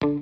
Hello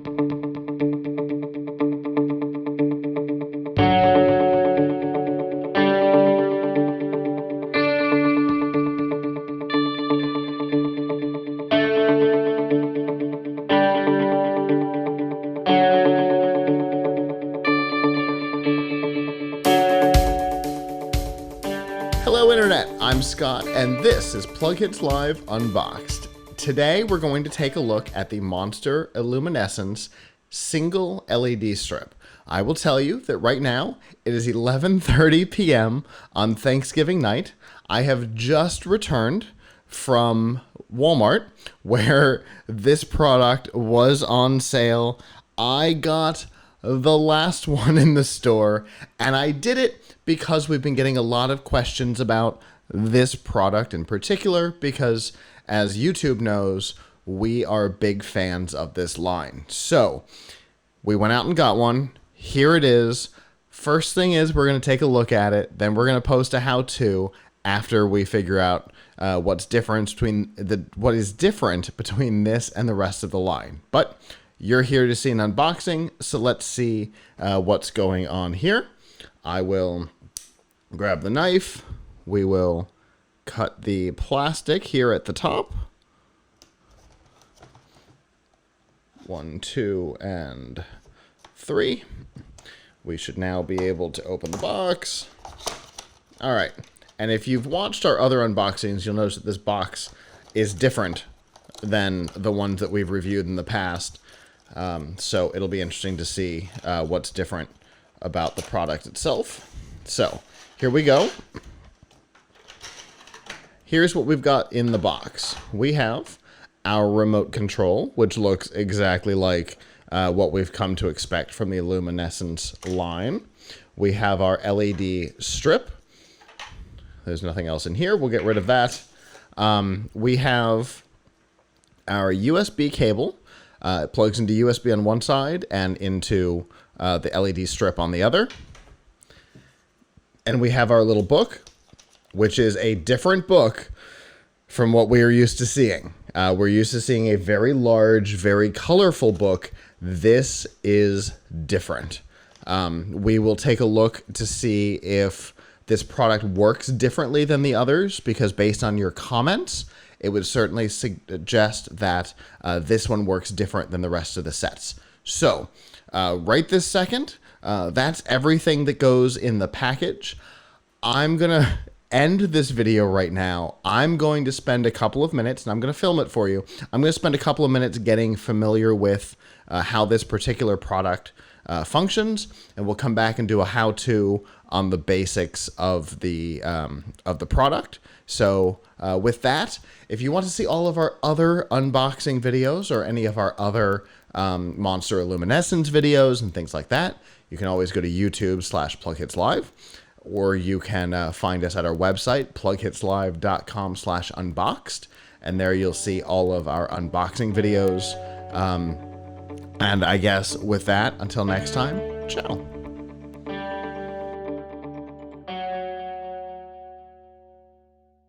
Internet, I'm Scott, and this is Plug Hits Live Unboxed. Today we're going to take a look at the Monster Illuminescence single LED strip. I will tell you that right now it is 11:30 p.m. on Thanksgiving night. I have just returned from Walmart where this product was on sale. I got the last one in the store, and I did it because we've been getting a lot of questions about this product in particular, because as YouTube knows, we are big fans of this line. So we went out and got one. Here it is. First thing is we're going to take a look at it. Then we're going to post a how-to after we figure out what is different between this and the rest of the line. But you're here to see an unboxing, so let's see what's going on here. I will grab the knife. We will cut the plastic here at the top. 1, 2, and 3. We should now be able to open the box. All right. And if you've watched our other unboxings, you'll notice that this box is different than the ones that we've reviewed in the past. So it'll be interesting to see what's different about the product itself. So here we go. Here's what we've got in the box. We have our remote control, which looks exactly like what we've come to expect from the Illuminescence line. We have our LED strip. There's nothing else in here. We'll get rid of that. We have our USB cable. It plugs into USB on one side and into the LED strip on the other. And we have our little book, which is a different book from what we are used to seeing. We're used to seeing a very large, very colorful book. This is different. We will take a look to see if this product works differently than the others, because based on your comments, it would certainly suggest that this one works different than the rest of the sets. So, right this second, that's everything that goes in the package. I'm going to end this video right now. I'm going to spend a couple of minutes, and I'm going to film it for you. I'm going to spend a couple of minutes getting familiar with how this particular product functions, and we'll come back and do a how-to on the basics of the product. So with that, if you want to see all of our other unboxing videos or any of our other Monster Illuminescence videos and things like that, you can always go to YouTube/PlugHitsLive, or you can find us at our website, plughitslive.com/unboxed, and there you'll see all of our unboxing videos. And I guess with that, until next time, ciao.